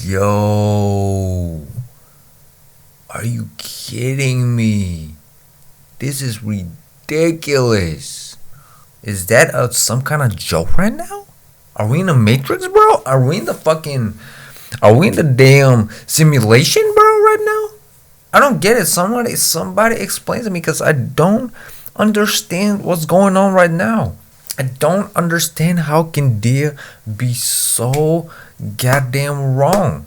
Yo, are you kidding me? This is ridiculous. Is that some kind of joke right now? Are we in the Matrix, bro? Are we in the damn simulation, bro, right now? I don't get it. Somebody explain to me, because I don't understand what's going on right now. I don't understand how can Dehya be so goddamn wrong.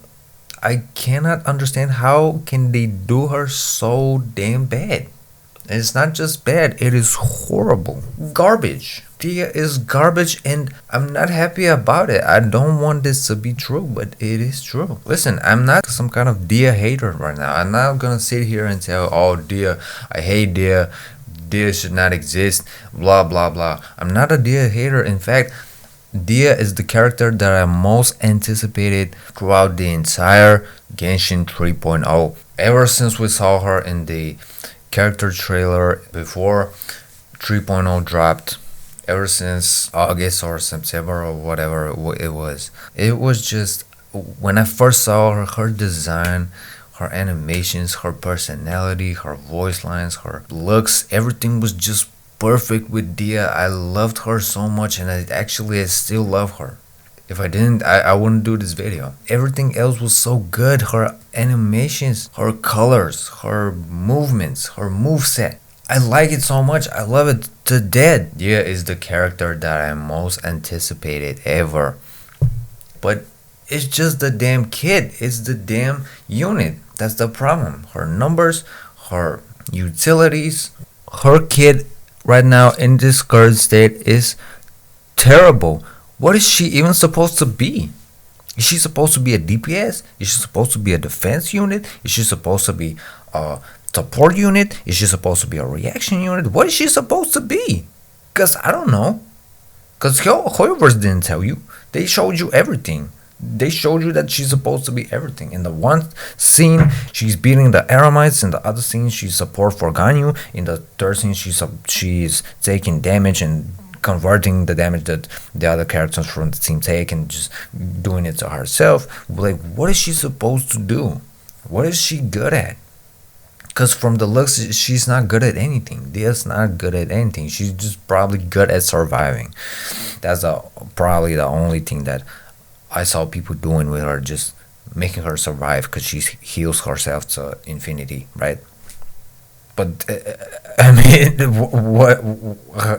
I cannot understand how can they do her so damn bad. And it's not just bad, it is horrible. Garbage. Dehya is garbage, and I'm not happy about it. I don't want this to be true, but it is true. Listen, I'm not some kind of Dehya hater right now. I'm not gonna sit here and tell, oh, Dehya, I hate Dehya. Dehya should not exist, blah blah blah. I'm not a Dehya hater. In fact, Dehya is the character that I most anticipated throughout the entire Genshin 3.0. Ever since we saw her in the character trailer before 3.0 dropped, ever since August or September or whatever it was just, when I first saw her design, her animations, her personality, her voice lines, her looks, everything was just perfect with Dehya. I loved her so much, and I still love her. If I didn't, I wouldn't do this video. Everything else was so good. Her animations, her colors, her movements, her moveset. I like it so much. I love it to death. Dehya is the character that I most anticipated ever. But it's just the damn kid. It's the damn unit. That's the problem. Her numbers, her utilities, her kid right now in this current state is terrible. What is she even supposed to be? Is she supposed to be a DPS? Is she supposed to be a defense unit? Is she supposed to be a support unit? Is she supposed to be a reaction unit? What is she supposed to be? Because I don't know. Because Hoyoverse didn't tell you. They showed you everything. They showed you that she's supposed to be everything. In the one scene, she's beating the Aramites. In the other scene, she's support for Ganyu. In the third scene, she's taking damage and converting the damage that the other characters from the team take and just doing it to herself. Like, what is she supposed to do? What is she good at? Because from the looks, she's not good at anything. Dehya's not good at anything. She's just probably good at surviving. That's probably the only thing that I saw people doing with her, just making her survive, because she heals herself to infinity, right? But I mean, what?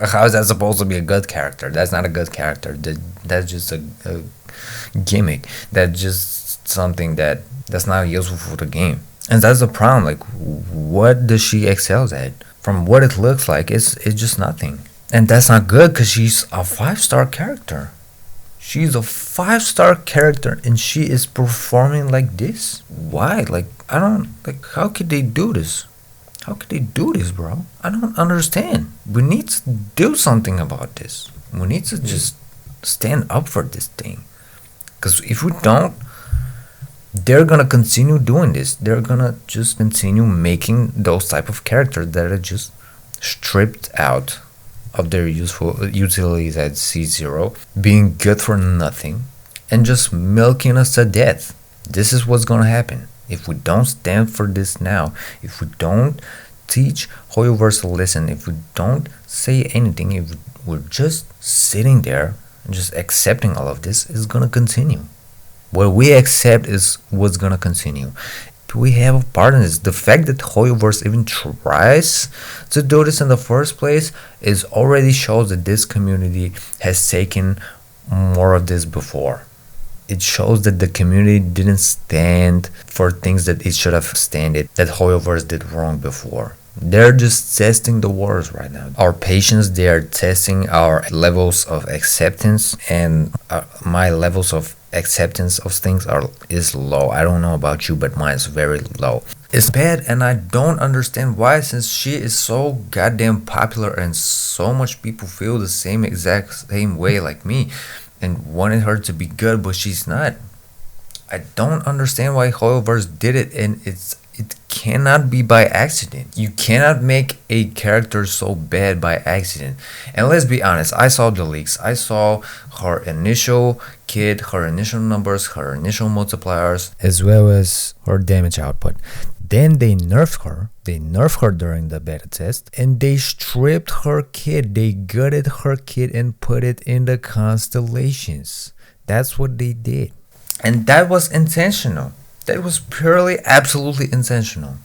How is that supposed to be a good character? That's not a good character. That's just a gimmick. That's just something that's not useful for the game. And that's the problem. Like, what does she excel at? From what it looks like, it's just nothing. And that's not good, because she's a 5-star character. She's a 5-star character, and she is performing like this. Why? Like, I don't, like, how could they do this? How could they do this, bro? I don't understand. We need to do something about this. We need to just stand up for this thing. Because if we don't, they're gonna continue doing this. They're gonna just continue making those type of characters that are just stripped out of their useful utilities at C0, being good for nothing, and just milking us to death. This is what's gonna happen if we don't stand for this now. If we don't teach Hoyoverse to listen, if we don't say anything, if we're just sitting there and just accepting all of this, is gonna continue. What we accept is what's gonna continue. We have a part in this. The fact that Hoyoverse even tries to do this in the first place is already shows that this community has taken more of this before. It shows that the community didn't stand for things that it should have standed, that Hoyoverse did wrong before. They're just testing the waters right now. Our patience, they are testing our levels of acceptance, and my levels of acceptance of things is low. I don't know about you, but mine is very low. It's bad, and I don't understand why, since she is so goddamn popular and so much people feel the same way like me and wanted her to be good, but she's not. I don't understand why Hoyoverse did it, and it's It cannot be by accident. You cannot make a character so bad by accident. And let's be honest, I saw the leaks. I saw her initial kit, her initial numbers, her initial multipliers, as well as her damage output. Then they nerfed her. They nerfed her during the beta test, and they stripped her kit. They gutted her kit and put it in the constellations. That's what they did. And that was intentional. That was purely, absolutely intentional.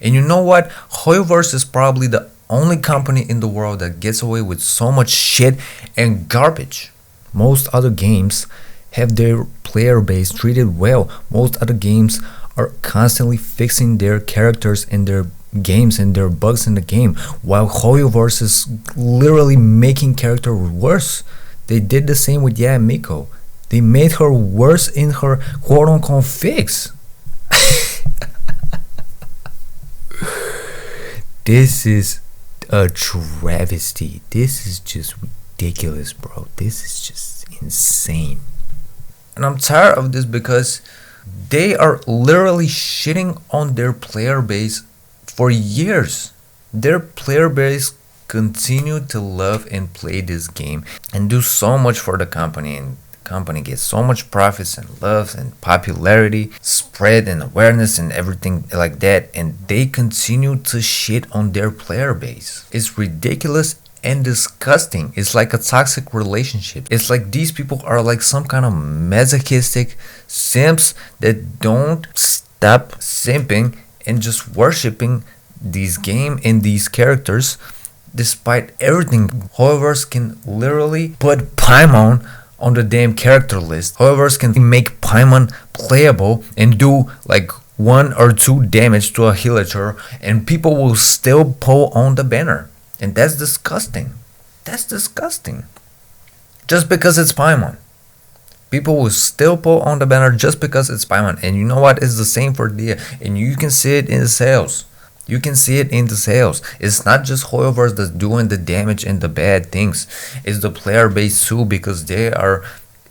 And you know what? Hoyoverse is probably the only company in the world that gets away with so much shit and garbage. Most other games have their player base treated well. Most other games are constantly fixing their characters and their games and their bugs in the game, while Hoyoverse is literally making character worse. They did the same with Miko. They made her worse in her quote-unquote fix. This is a travesty. This is just ridiculous, bro. This is just insane. And I'm tired of this because they are literally shitting on their player base for years. Their player base continue to love and play this game and do so much for the company, and company gets so much profits and love and popularity, spread and awareness and everything like that, and they continue to shit on their player base. It's ridiculous and disgusting. It's like a toxic relationship. It's like these people are like some kind of masochistic simps that don't stop simping and just worshipping these game and these characters despite everything. However, can literally put Paimon on the damn character list. However, can make Paimon playable and do like 1 or 2 damage to a villager, and people will still pull on the banner. And that's disgusting. That's disgusting. Just because it's Paimon. People will still pull on the banner just because it's Paimon. And you know what? It's the same for Dehya. And you can see it in the sales. You can see it in the sales. It's not just Hoyoverse that's doing the damage and the bad things. It's the player base too, because they are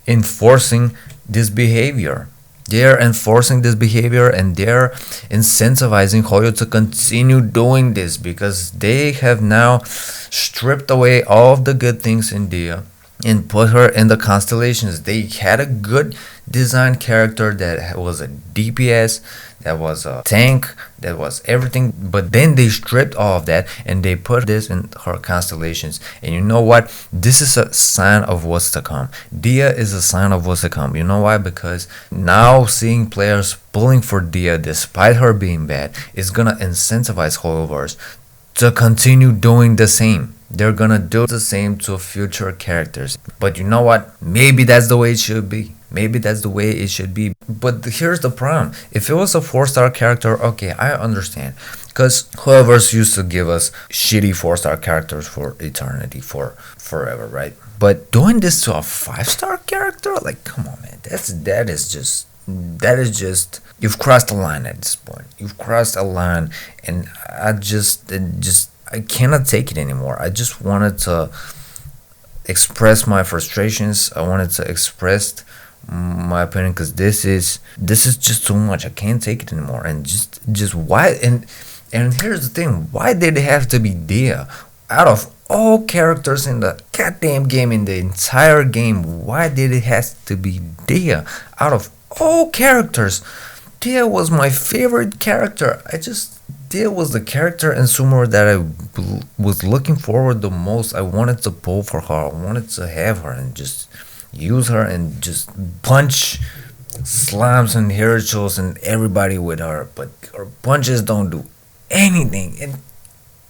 enforcing this behavior. They're enforcing this behavior and they're incentivizing Hoyo to continue doing this, because they have now stripped away all of the good things in Dehya and put her in the constellations. They had a good designed character that was a DPS, that was a tank, that was everything, but then they stripped all of that and they put this in her constellations. And you know what? This is a sign of what's to come. Dehya is a sign of what's to come. You know why? Because now seeing players pulling for Dehya despite her being bad is gonna incentivize Hoyoverse to continue doing the same. They're gonna do the same to future characters. But you know what? Maybe that's the way it should be. Maybe that's the way it should be. But here's the problem. If it was a 4-star character, okay, I understand. Because Hoyoverse used to give us shitty 4-star characters for eternity, for forever, right? But doing this to a 5-star character? Like, come on, man. That is just you've crossed a line at this point. You've crossed a line, and I cannot take it anymore. I just wanted to express my frustrations. I wanted to express my opinion, because this is just too much. I can't take it anymore. And just why? And here's the thing: why did it have to be Dehya? Out of all characters in the goddamn game, in the entire game, why did it have to be Dehya? Out of all characters, Dehya was my favorite character. Dehya was the character in Sumeru that I was looking forward the most. I wanted to pull for her. I wanted to have her and just use her and just punch slams and Hirachos and everybody with her. But her punches don't do anything. And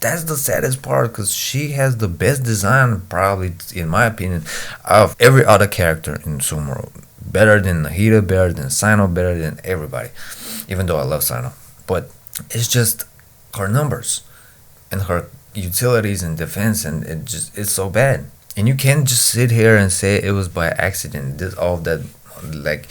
that's the saddest part, because she has the best design, probably, in my opinion, of every other character in Sumeru. Better than Nahida, better than Sino, better than everybody. Even though I love Sino. But it's just her numbers and her utilities and defense, and it's so bad. And you can't just sit here and say it was by accident. This all of that, like,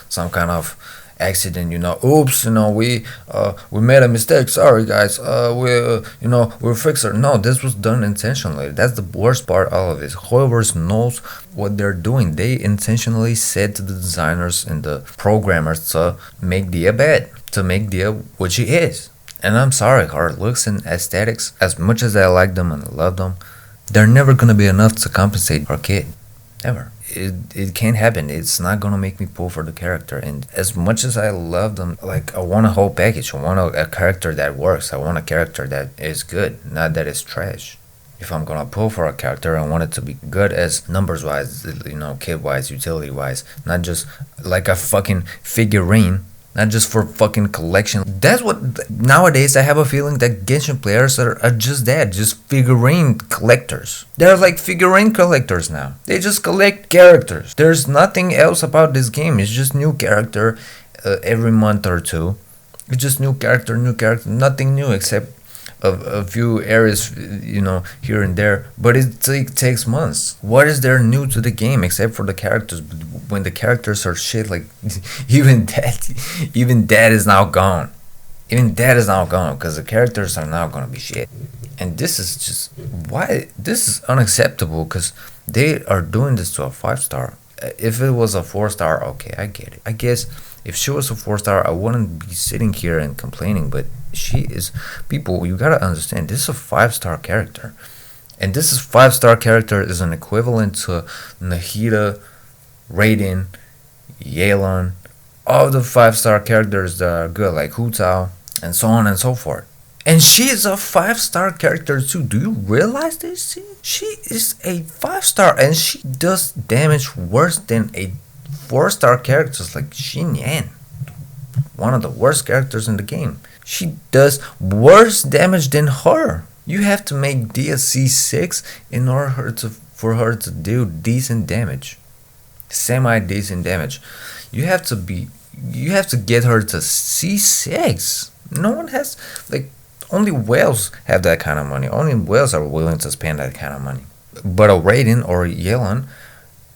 some kind of accident. Oops, we made a mistake. Sorry, guys. We'll fix it. No, this was done intentionally. That's the worst part of all of it. Hoyoverse knows what they're doing. They intentionally said to the designers and the programmers to make Dehya bad. to make Dehya what she is. And I'm sorry, her looks and aesthetics, as much as I like them and I love them, they're never gonna be enough to compensate her kid. Ever. It can't happen. It's not gonna make me pull for the character. And as much as I love them, like, I want a whole package. I want a character that works. I want a character that is good, not that is trash. If I'm gonna pull for a character, I want it to be good as numbers wise, kid wise, utility wise, not just like a fucking figurine. Not just for fucking collection. That's what nowadays I have a feeling that Genshin players are just that, just figurine collectors. They're like figurine collectors now. They just collect characters. There's nothing else about this game. It's just new character every month or two. It's just new character, nothing new except a few areas, here and there. But it takes months. What is there new to the game except for the characters? When the characters are shit, like even that is now gone. Even that is now gone because the characters are now gonna be shit. And this is just why this is unacceptable because they are doing this to a 5-star. If it was a 4-star, okay, I get it. I guess if she was a 4-star, I wouldn't be sitting here and complaining. But she is, people, you gotta understand, this is a 5-star character, and this is 5-star character is an equivalent to Nahida, Raiden, Yelan, all the 5-star characters that are good, like Hu Tao, and so on and so forth. And she is a 5-star character too. Do you realize this? She is a 5-star and she does damage worse than a 4-star characters like Xing Yan, one of the worst characters in the game. She does worse damage than her. You have to make Dehya C6 in order for her to do decent damage, semi-decent damage. You have to get her to C6. No one has, like, only whales have that kind of money. Only whales are willing to spend that kind of money. But a Raiden or a Yelan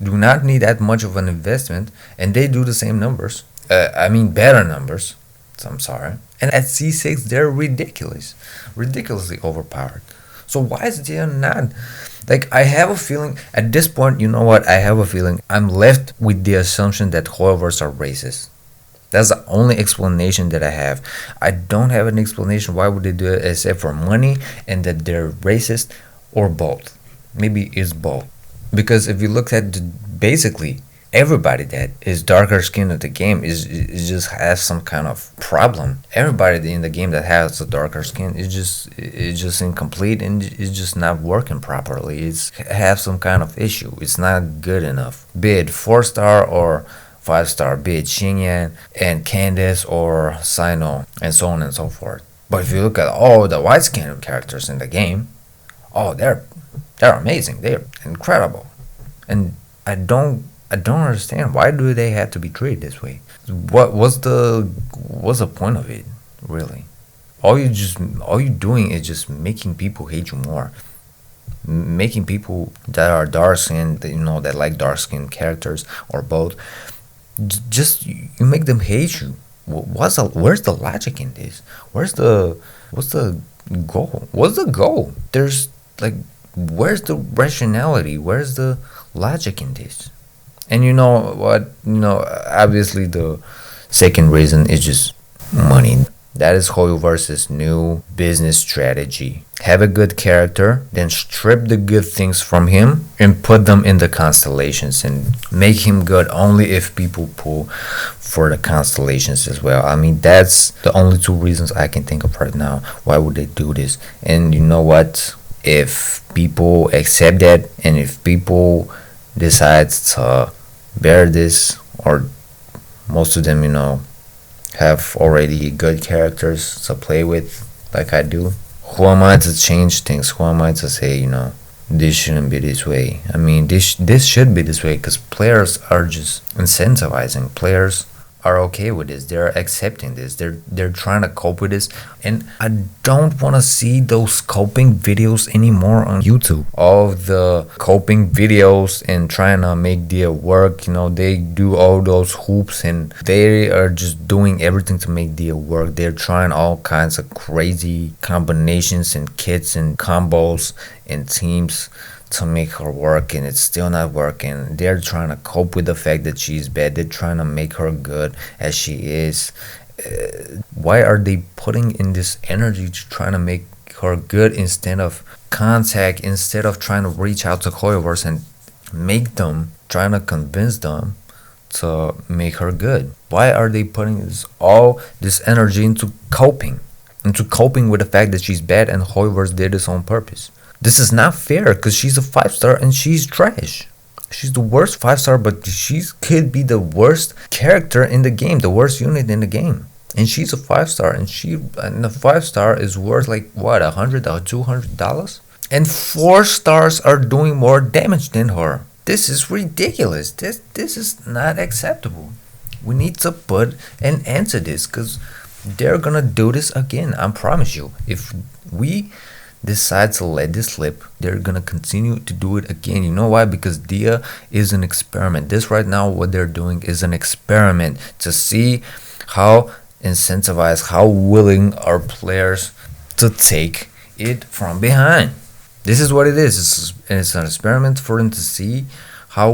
do not need that much of an investment, and they do the same numbers. Better numbers. So I'm sorry. And at C6, they're ridiculously overpowered. So why is Dehya not? Like, I have a feeling at this point, you know what? I have a feeling I'm left with the assumption that Hoyoverse are racist. That's the only explanation that I have. I don't have an explanation why would they do it except for money and that they're racist, or both. Maybe it's both. Because if you look at basically everybody that is darker skinned in the game is just has some kind of problem. Everybody in the game that has a darker skin is just incomplete and it's just not working properly. It's have some kind of issue. It's not good enough. Be it 4-star or 5-star, be it Xing Yan and Candace or Sino and so on and so forth. But if you look at all the white skinned characters in the game, they're amazing. They're incredible. And I don't understand why do they have to be treated this way. What's the point of it, really? All you doing is just making people hate you more, making people that are dark skinned, that like dark skinned characters or both, just you make them hate you. Where's the logic in this? What's the goal? What's the goal? There's like, where's the rationality? Where's the logic in this? And you know what? Obviously the second reason is just money. That is Hoyoverse's new business strategy. Have a good character, then strip the good things from him and put them in the constellations and make him good only if people pull for the constellations as well. That's the only two reasons I can think of right now. Why would they do this? And you know what? If people accept that and if people decide to bear this, or most of them, have already good characters to play with like I do, who am I to change things? Who am I to say, this shouldn't be this way? This should be this way because players are just incentivizing. Players are okay with this. They're accepting this. They're trying to cope with this. And I don't want to see those coping videos anymore on YouTube. All of the coping videos and trying to make their work, they do all those hoops and they are just doing everything to make their work. They're trying all kinds of crazy combinations and kits and combos and teams to make her work, and it's still not working. They're trying to cope with the fact that she's bad. They're trying to make her good as she is, Why are they putting in this energy to trying to make her good instead of contact, instead of trying to reach out to Hoyoverse and make them, trying to convince them to make her good? Why are they putting all this energy into coping with the fact that she's bad and Hoyoverse did this on purpose? This is not fair because she's a 5-star and she's trash. She's the worst 5-star, but she could be the worst character in the game, the worst unit in the game. And she's a 5-star, and the 5-star is worth like what, $100 or $200? And 4-stars are doing more damage than her. This is ridiculous. This is not acceptable. We need to put an end to this because they're gonna do this again. I promise you. If we decide to let this slip, they're gonna continue to do it again. You know why? Because Dehya is an experiment. This right now, what they're doing is an experiment to see how incentivized, how willing are players to take it from behind. This is what it is. It's an experiment for them to see how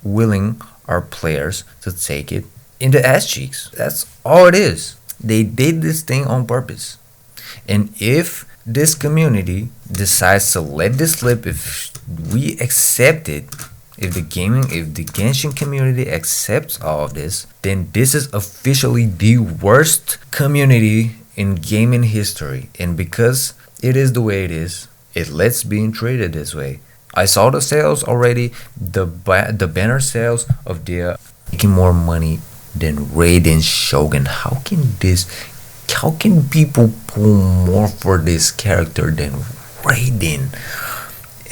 willing are players to take it in the ass cheeks. That's all it is. They did this thing on purpose. And if this community decides to let this slip, if we accept it, if the Genshin community accepts all of this, then this is officially the worst community in gaming history. And because it is the way it is, it lets being treated this way. I saw the sales already, the banner sales of Dehya making more money than Raiden Shogun. How can people pull more for this character than Raiden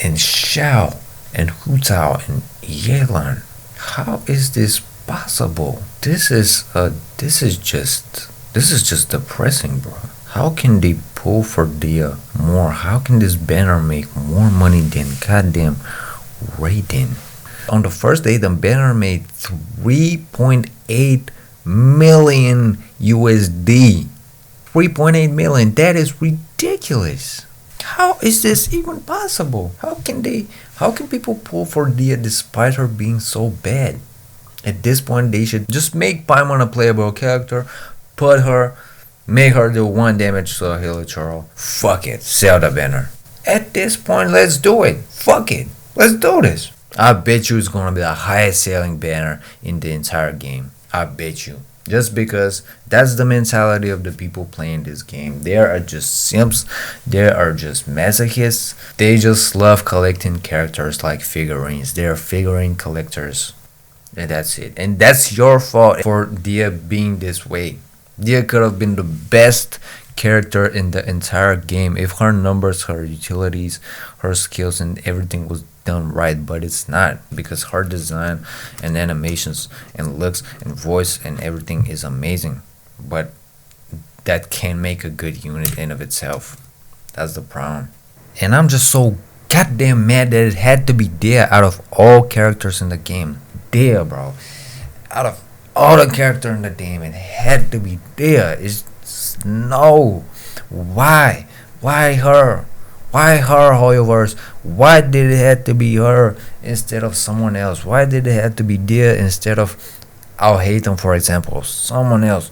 and Xiao and Hu Tao and Yelan? How is this possible? This is just depressing, bro. How can they pull for Dehya more? How can this banner make more money than goddamn Raiden? On the first day, the banner made 3.8 million USD. 3.8 million. That is ridiculous. How is this even possible? How can people pull for Dehya despite her being so bad? At this point, they should just make Paimon a playable character, make her do 1 damage to a Hilichurl. Fuck it, sell the banner. At this point, let's do it. Fuck it, let's do this. I bet you it's gonna be the highest selling banner in the entire game. I bet you. Just because that's the mentality of the people playing this game. They are just simps. They are just masochists. They just love collecting characters like figurines. They are figurine collectors. And that's it. And that's your fault for Dehya being this way. Dehya could have been the best character in the entire game if her numbers, her utilities, her skills, and everything was done right, but it's not, because her design and animations and looks and voice and everything is amazing, but that can't make a good unit in of itself. That's the problem. And I'm just so goddamn mad that it had to be Dehya out of all characters in the game. Dehya, bro. Out of all the characters in the game, it had to be Dehya. It's no. Why? Why her? Why her, Hoyoverse? Why did it have to be her instead of someone else? Why did it have to be Dehya instead of Alhaitham, for example? Someone else.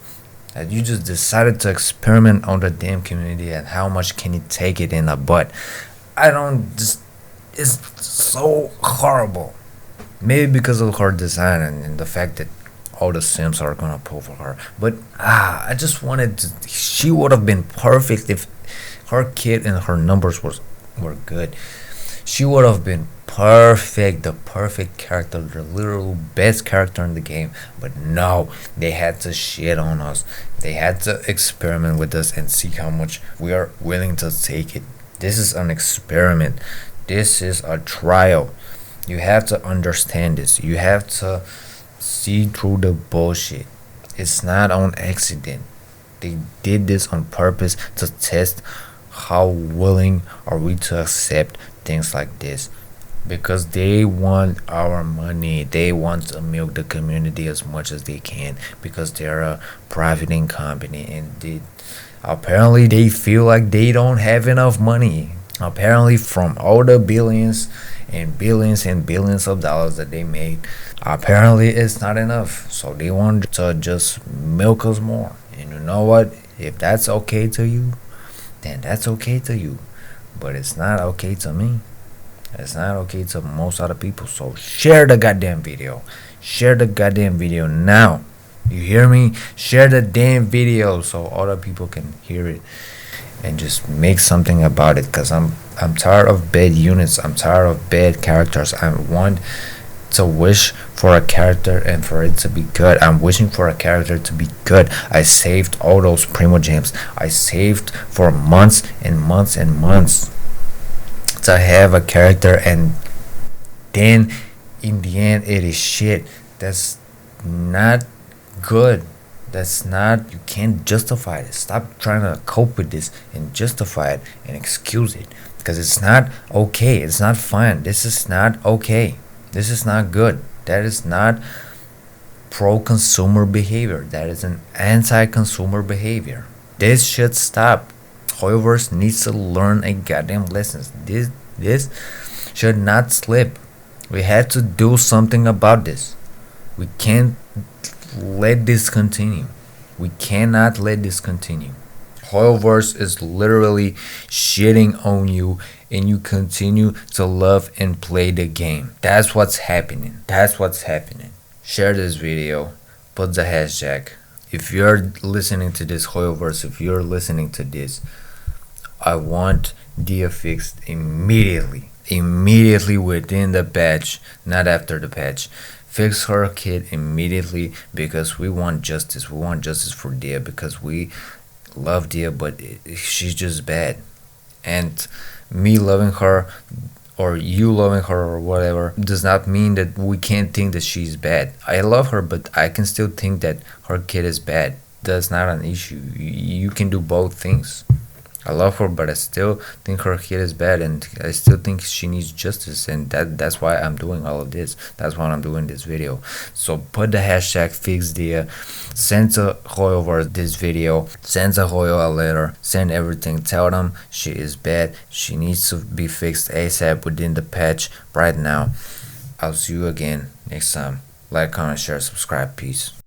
That you just decided to experiment on the damn community and how much can you take it in the butt? It's so horrible. Maybe because of her design and the fact that all the sims are gonna pull for her. But I just wanted to, she would have been perfect if her kit and her numbers were good. She would have been perfect, the perfect character, the literal best character in the game. But no, they had to shit on us. They had to experiment with us and see how much we are willing to take it. This is an experiment. This is a trial. You have to understand this. You have to see through the bullshit. It's not on accident. They did this on purpose to test how willing are we to accept things like this, because they want our money. They want to milk the community as much as they can because they're a profiting company, and apparently they feel like they don't have enough money. Apparently, from all the billions and billions of dollars that they made. Apparently, it's not enough, so they want to just milk us more. And you know what? If that's okay to you, then that's okay to you. But it's not okay to me. It's not okay to most other people. So share the goddamn video. Share the goddamn video now. You hear me? Share the damn video so other people can hear it and just make something about it. Cause I'm tired of bad units. I'm tired of bad characters. I want to wish for a character and for it to be good. I'm wishing for a character to be good. I saved all those primo gems. I saved for months and months and months to have a character, and then in the end it is shit. That's not good. That's not, you can't justify it. Stop trying to cope with this and justify it and excuse it, because it's not okay. It's not fine. This is not okay. This is not good. That is not pro-consumer behavior. That is an anti-consumer behavior. This should stop. Hoyoverse needs to learn a goddamn lesson. This should not slip. We have to do something about this. We can't let this continue. We cannot let this continue. Hoyoverse is literally shitting on you, and you continue to love and play the game. That's what's happening. That's what's happening. Share this video. Put the hashtag. If you're listening to this, Hoyoverse, if you're listening to this, I want Dehya fixed immediately. Immediately within the patch, not after the patch. Fix her kid immediately, because we want justice. We want justice for Dehya, because we love Dehya, but she's just bad. And me loving her, or you loving her, or whatever, does not mean that we can't think that she's bad. I love her, but I can still think that her kid is bad. That's not an issue. You can do both things. I love her, but I still think her kid is bad, and I still think she needs justice, and that's why I'm doing all of this. That's why I'm doing this video. So put the hashtag fix Dehya, send to Hoyover this video, send to Hoyo a letter, send everything, tell them she is bad, she needs to be fixed ASAP within the patch right now. I'll see you again next time. Like, comment, share, subscribe. Peace.